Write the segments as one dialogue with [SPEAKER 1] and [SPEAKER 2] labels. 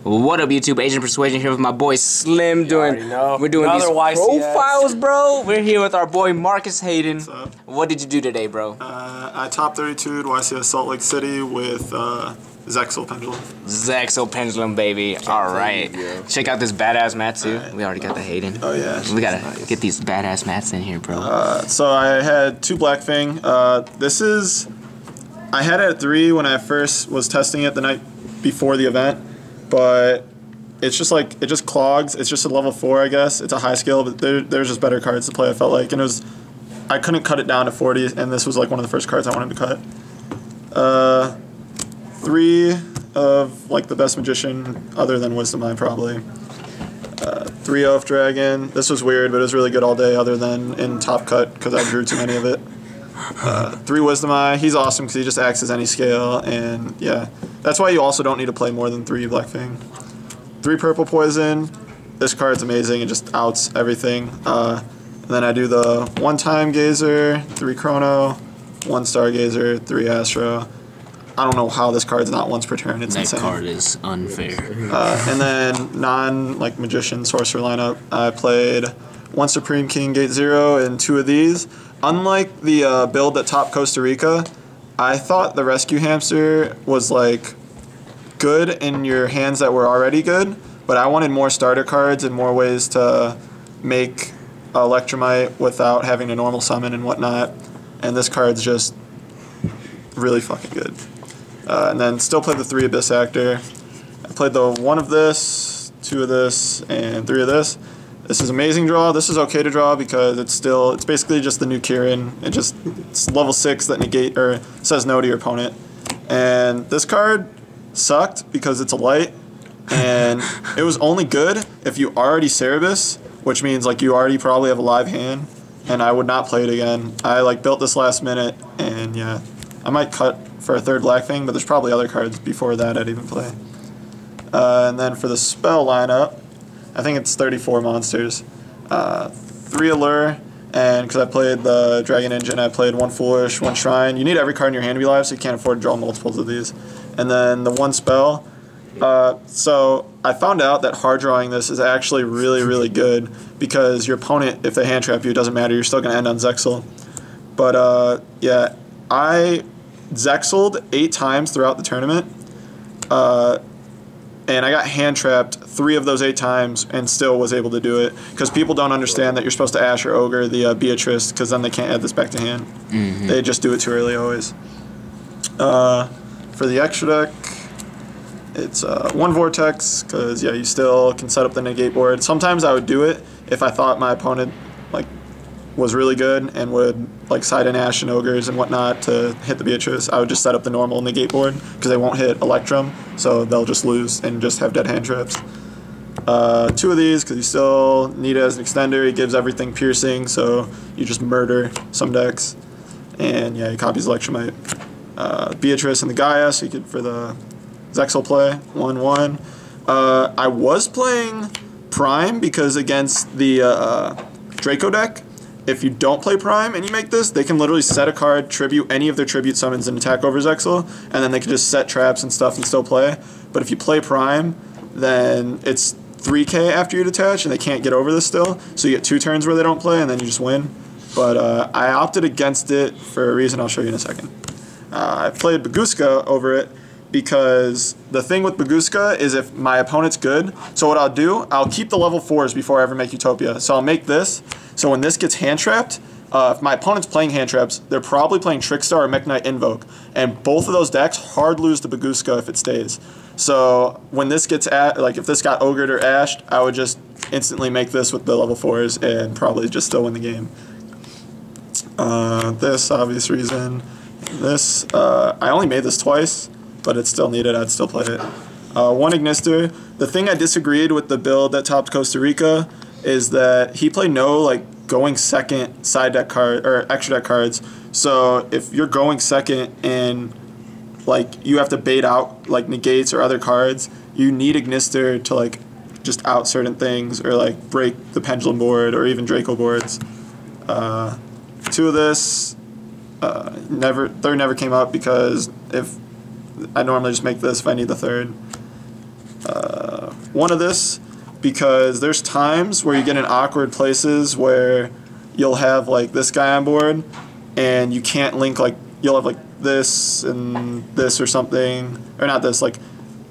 [SPEAKER 1] What up, YouTube? Agent Persuasion here with my boy Slim. We're doing
[SPEAKER 2] another
[SPEAKER 1] these
[SPEAKER 2] YCS
[SPEAKER 1] profiles, bro. We're here with our boy Marcus Hayden.
[SPEAKER 3] What's up?
[SPEAKER 1] What did you do today, bro?
[SPEAKER 3] I top 32'd YCS Salt Lake City with Zexal Pendulum.
[SPEAKER 1] Zexal Pendulum, baby. All right. Check out this badass mat, too. We already got the Hayden.
[SPEAKER 3] Oh, yeah.
[SPEAKER 1] We gotta get these badass mats in here, bro.
[SPEAKER 3] So I had two Blackfang. I had it at 3 when I first was testing it the night before the event, but it's just like, it just clogs. It's just a level 4, I guess. It's a high skill, but there's just better cards to play, I felt like. And I couldn't cut it down to 40, and this was like one of the first cards I wanted to cut. 3 of like the best magician other than Wisdom Eye, probably. 3 Oath Dragon. This was weird, but it was really good all day other than in top cut because I drew too many of it. 3 Wisdom Eye. He's awesome because he just acts as any scale, and yeah. That's why you also don't need to play more than 3 Blackfang. 3 Purple Poison. This card's amazing. It just outs everything. And then I do the 1 Time Gazer, 3 Chrono, 1 Stargazer, 3 Astro. I don't know how this card's not once per turn. It's insane.
[SPEAKER 1] That card is unfair.
[SPEAKER 3] And then magician sorcerer lineup. I played 1 Supreme King Gate 0 and 2 of these. Unlike the build that topped Costa Rica, I thought the Rescue Hamster was like good in your hands that were already good, but I wanted more starter cards and more ways to make Electromite without having to normal summon and whatnot. And this card's just really fucking good. And then still played the 3 Abyss Actor. I played the 1 of this, 2 of this, and 3 of this. This is amazing draw. This is okay to draw because it's basically just the new Kirin. It's level 6 that negate or says no to your opponent. And this card sucked because it's a light, and it was only good if you already Cerebus, which means like you already probably have a live hand, and I would not play it again. I like built this last minute, and yeah, I might cut for a 3rd Blackfang, but there's probably other cards before that I'd even play. And then for the spell lineup, I think it's 34 monsters. 3 Allure, and because I played the Dragon Engine, I played 1 Foolish, 1 Shrine. You need every card in your hand to be live, so you can't afford to draw multiples of these. And then the 1 spell. So I found out that hard drawing this is actually really, really good because your opponent, if they hand trap you, it doesn't matter. You're still going to end on Zexal. But yeah, I Zexaled 8 times throughout the tournament. And I got hand trapped 3 of those 8 times and still was able to do it because people don't understand that you're supposed to Ash or Ogre the Beatrice because then they can't add this back to hand. They just do it too early always. For the extra deck, it's 1 Vortex because yeah, you still can set up the negate board. Sometimes I would do it if I thought my opponent like was really good and would like side in Ash and Ogres and whatnot to hit the Beatrice. I would just set up the normal negate board because they won't hit Electrum, so they'll just lose and just have dead hand traps. 2 of these because you still need it as an extender. He gives everything piercing, so you just murder some decks. And yeah, he copies Electromite. Beatrice and the Gaia, so you could for the Zexal play 1/1. I was playing Prime because against the Draco deck, if you don't play Prime and you make this, they can literally set a card, tribute any of their tribute summons, and attack over Zexal, and then they can just set traps and stuff and still play. But if you play Prime, then it's 3k after you detach, and they can't get over this still, so you get 2 turns where they don't play, and then you just win. But I opted against it for a reason I'll show you in a second. I played Baguska over it because the thing with Baguska is if my opponent's good, so what I'll do, I'll keep the level 4s before I ever make Utopia. So I'll make this, so when this gets hand trapped, if my opponent's playing hand traps, they're probably playing Trickstar or Mech Knight Invoke, and both of those decks hard lose to Baguska if it stays. So when this gets like if this got Ogred or Ashed, I would just instantly make this with the level 4s and probably just still win the game. This obvious reason. This I only made this twice, but it's still needed. I'd still play it. 1 Ignister. The thing I disagreed with the build that topped Costa Rica is that he played no like going second side deck card or extra deck cards. So if you're going second and like you have to bait out like negates or other cards, you need Ignister to like just out certain things or like break the Pendulum board or even Draco boards. 2 of this. Third never came up because if I normally just make this if I need the 3rd. one of this because there's times where you get in awkward places where you'll have like this guy on board and you can't link, like you'll have like this and this or something, or not this, like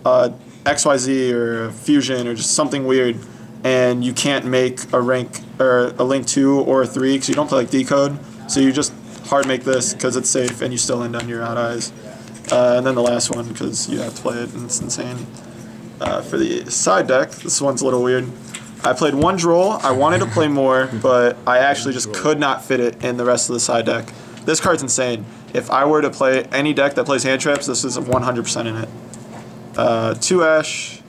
[SPEAKER 3] XYZ or Fusion or just something weird, and you can't make a rank or a link 2 or a 3 because you don't play like decode, so you just hard make this because it's safe and you still end on your odd eyes. And then the last one because you have to play it and it's insane. For the side deck, this one's a little weird. I played one Droll. I wanted to play more, but I actually just could not fit it in the rest of the side deck. This card's insane. If I were to play any deck that plays hand traps, this is 100% in it. 2 Ash,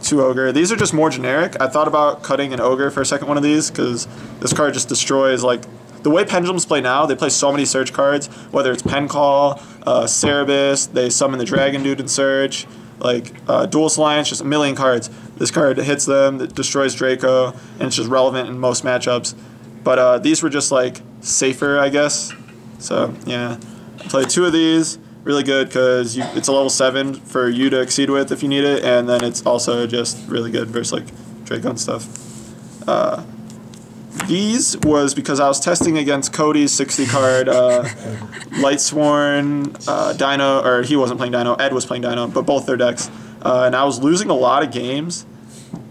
[SPEAKER 3] 2 Ogre. These are just more generic. I thought about cutting an Ogre for a second one of these because this card just destroys, like, the way Pendulums play now, they play so many search cards, whether it's Pen Call, Cerebus, they summon the Dragon Dude in search, like Dual Alliance, just a million cards. This card hits them, it destroys Draco, and it's just relevant in most matchups. But these were just like safer, I guess. So yeah, I played 2 of these, really good because it's a level 7 for you to exceed with if you need it, and then it's also just really good versus like Draco and stuff. These was because I was testing against Cody's 60 card Lightsworn, Dino, or he wasn't playing Dino, Ed was playing Dino, but both their decks. And I was losing a lot of games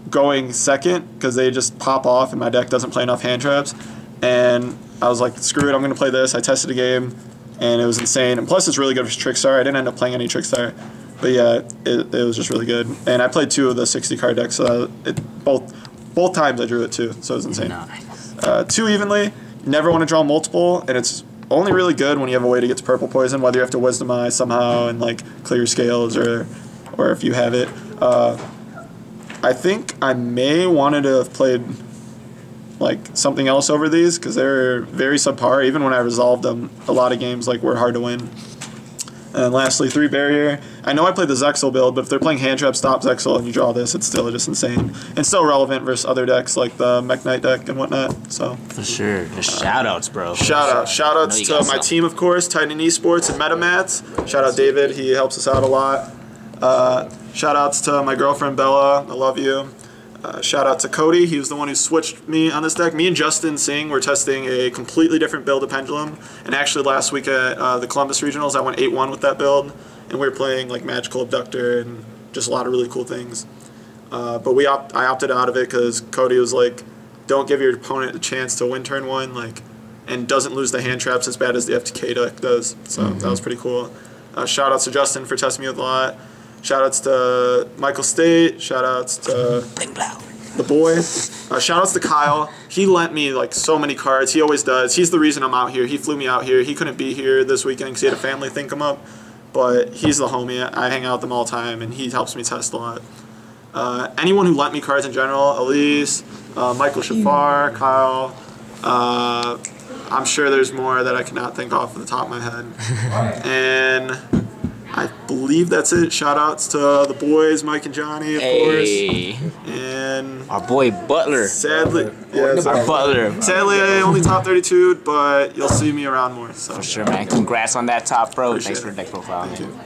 [SPEAKER 3] going second because they just pop off and my deck doesn't play enough hand traps. And I was like, screw it, I'm going to play this. I tested a game and it was insane. And plus it's really good for Trickstar. I didn't end up playing any Trickstar. But yeah, it was just really good. And I played 2 of the 60 card decks, so both times I drew it too, so it was insane.
[SPEAKER 1] Nice.
[SPEAKER 3] 2 evenly, never want to draw multiple, and it's only really good when you have a way to get to purple poison, whether you have to Wisdom Eye somehow and like clear your scales or if you have it. I think I may wanted to have played like something else over these because they're very subpar. Even when I resolved them, a lot of games like were hard to win. And lastly, 3 barrier. I know I played the Zexal build, but if they're playing hand trap stop Zexal and you draw this, it's still just insane. And still relevant versus other decks like the Mech Knight deck and whatnot. So
[SPEAKER 1] for sure. Just shout outs, bro.
[SPEAKER 3] Shout outs to my team, of course, Titan Esports and MetaMats. Shout out David, he helps us out a lot. Shout outs to my girlfriend Bella, I love you. Shout out to Cody, he was the one who switched me on this deck. Me and Justin Singh were testing a completely different build of Pendulum, and actually last week at the Columbus Regionals I went 8-1 with that build, and we were playing like Magical Abductor and just a lot of really cool things. But I opted out of it because Cody was like, don't give your opponent a chance to win turn 1, like, and doesn't lose the hand traps as bad as the FTK deck does, so that was pretty cool. Shout outs to Justin for testing me with a lot. Shoutouts to Michael State. Shoutouts to the boy. Shoutouts to Kyle. He lent me like so many cards. He always does. He's the reason I'm out here. He flew me out here. He couldn't be here this weekend because he had a family thing come up. But he's the homie. I hang out with him all the time, and he helps me test a lot. Anyone who lent me cards in general, Elise, Michael Shafar, Kyle. I'm sure there's more that I cannot think off the top of my head. And I believe that's it. Shoutouts to the boys, Mike and Johnny, of course. And
[SPEAKER 1] our boy Butler.
[SPEAKER 3] Sadly,
[SPEAKER 1] our Butler.
[SPEAKER 3] Sadly, I only top 32, but you'll see me around more. So.
[SPEAKER 1] For sure, man. Congrats on that top pro.
[SPEAKER 3] Appreciate
[SPEAKER 1] Thanks for the deck profile, man.
[SPEAKER 3] Thank you.